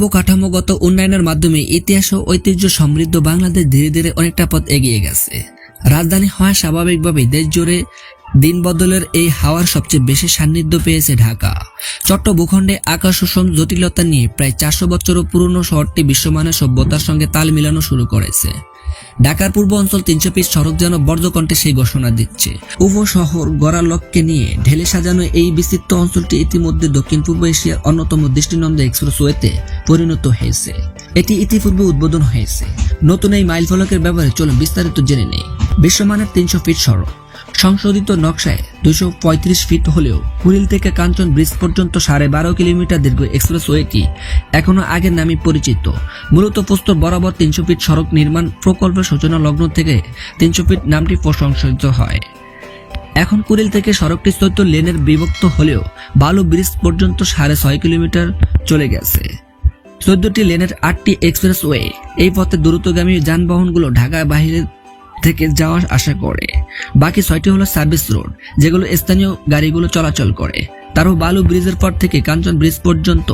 অবকাঠামোগত উন্নয়নের মাধ্যমে ইতিহাস ও ঐতিহ্য সমৃদ্ধ বাংলাদেশ ধীরে ধীরে অনেকটা পথ এগিয়ে গেছে। রাজধানী হওয়া স্বাভাবিকভাবেই দেশ জুড়ে দিন বদলের এই হাওয়ার সবচেয়ে বেশি সান্নিধ্য পেয়েছে ঢাকা। চট্ট ভূখণ্ডে আকাশ ও জটিলতা নিয়ে প্রায় 400 বছরও পুরনো শহরটি বিশ্বমানের সভ্যতার সঙ্গে তাল মিলানো শুরু করেছে। ঢাকার পূর্ব অঞ্চল 300 ফিট সড়ক যেন বজ্রকণ্ঠে সেই ঘোষণা দিচ্ছে। উপশহর গড়ার লক্ষ্যে নিয়ে ঢেলে সাজানো এই বিস্তৃত অঞ্চলটি ইতিমধ্যে দক্ষিণ পূর্ব এশিয়ার অন্যতম দৃষ্টিনন্দন এক্সপ্রেসওয়েতে পরিণত হয়েছে। এটি ইতিপূর্বে উদ্বোধন হয়েছে। নতুন এই মাইল ফলকের ব্যাপারে চলুন বিস্তারিত জেনে নেই। বিশ্বমানের 300 ফিট সড়ক, সংশোধিত নকশায় 235 ফিট হলেও কুড়িল থেকে কাঞ্চন ব্রিজ পর্যন্ত 12.5 কিলোমিটার দীর্ঘ এক্সপ্রেসওয়েটি এখনো আগের নামে পরিচিত। মূলত প্রস্তর বরাবর 300 ফিট সড়ক নির্মাণ প্রকল্পের সূচনা লগ্ন থেকে 300 ফিট নামটি সংশোধিত হয়। এখন কুড়িল থেকে সড়কটি 14 লেনের বিভক্ত হলেও বালু ব্রিজ পর্যন্ত 6.5 কিলোমিটার চলে গেছে। 14টি লেনের 8টি এক্সপ্রেসওয়ে। এই পথে দ্রুতগামী যানবাহনগুলো ঢাকার বাইরে থেকে যাওয়া আসা করে। বাকি 6টি হলো সার্ভিস রোড, যেগুলো স্থানীয় গাড়িগুলো চলাচল করে। তারও বালু ব্রিজের পর থেকে কাঞ্চন ব্রিজ পর্যন্ত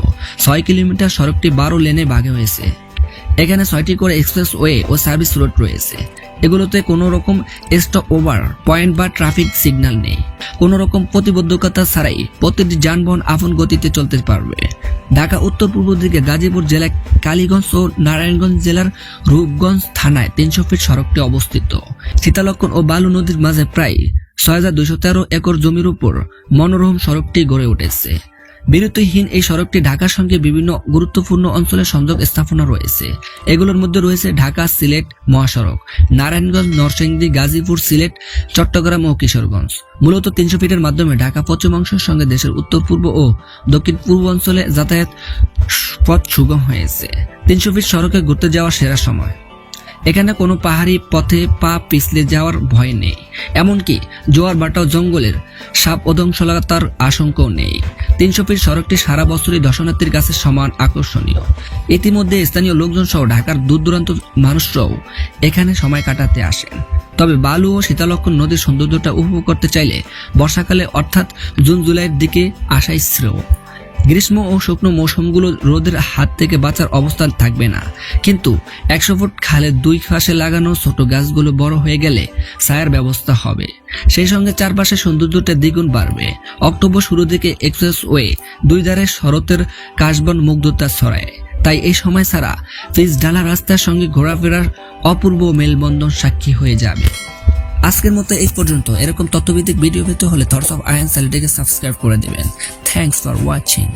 6 কিলোমিটার সড়কটি 12 লেনে ভাগে হয়েছে। এখানে 6টি করে এক্সপ্রেসওয়ে ও সার্ভিস রোড রয়েছে। এগুলোতে কোনো রকম স্টপ ওভার পয়েন্ট বা ট্রাফিক সিগন্যাল নেই। কোনো রকম প্রতিবন্ধকতা ছাড়াই প্রতিটি যানবাহন আপন গতিতে চলতে পারবে। ঢাকা উত্তর পূর্ব দিকে গাজীপুর জেলার কালীগঞ্জ ও নারায়ণগঞ্জ জেলার রূপগঞ্জ থানায় 300 ফিট সড়কটি অবস্থিত। সীতালক্ষণ ও বালু নদীর মাঝে প্রায় 6213 একর জমির উপর মনোরম সড়কটি গড়ে উঠেছে। বিরতিহীন এই সড়কটি ঢাকার সঙ্গে বিভিন্ন গুরুত্বপূর্ণ অঞ্চলের সংযোগ স্থাপনা রয়েছে। এগুলোর মধ্যে রয়েছে ঢাকা সিলেট মহাসড়ক, নারায়ণগঞ্জ নরসিংদী গাজীপুর সিলেট চট্টগ্রাম ও কিশোরগঞ্জ। মূলত 300 ফিটের মাধ্যমে ঢাকা পশ্চিমাংশের সঙ্গে দেশের উত্তর পূর্ব ও দক্ষিণ পূর্ব অঞ্চলে যাতায়াত পথ সুগম হয়েছে। 300 ফিট সড়কে ঘুরতে যাওয়ার সেরা সময়। এখানে কোনো পাহাড়ি পথে পা পিছলে যাওয়ার ভয় নেই, এমনকি জোয়ার ভাটা জঙ্গলের সাপ ও ধ্বংসলতার আশঙ্কাও নেই। 300 ফিট সড়কটি সারা বছরই দর্শনার্থীর কাছে সমান আকর্ষণীয়। ইতিমধ্যে স্থানীয় লোকজন সহ ঢাকার দূর দূরান্ত মানুষরাও এখানে সময় কাটাতে আসেন। তবে বালু ও সীতালক্ষণ নদীর সৌন্দর্যটা উপভোগ করতে চাইলে বর্ষাকালে অর্থাৎ জুন জুলাইয়ের দিকে আসাই শ্রেয়। গ্রীষ্ম ও শুকনো মৌসুমগুলো রোদের হাত থেকে বাঁচার অবস্থান থাকবে না, কিন্তু 100 ফুট খালের দুই পাশে লাগানো ছোট গাছগুলো বড় হয়ে গেলে ছায়ার ব্যবস্থা হবে। সেই সঙ্গে চারপাশে সৌন্দর্যটা দ্বিগুণ বাড়বে। অক্টোবর শুরু দিকে এক্সপ্রেসওয়ে দুই ধারে শরতের কাশবন মুগ্ধতা ছড়ায়। তাই এই সময় ছাড়া পিচ ঢালা রাস্তার সঙ্গে ঘোরাফেরার অপূর্ব মেলবন্ধন সাক্ষী হয়ে যাবে। আজকের মতো এই পর্যন্ত। এরকম তথ্যভিত্তিক ভিডিও পেতে হলে থটস অফ আয়ান চ্যানেলটিকে সাবস্ক্রাইব করে দেবেন। Thanks for watching.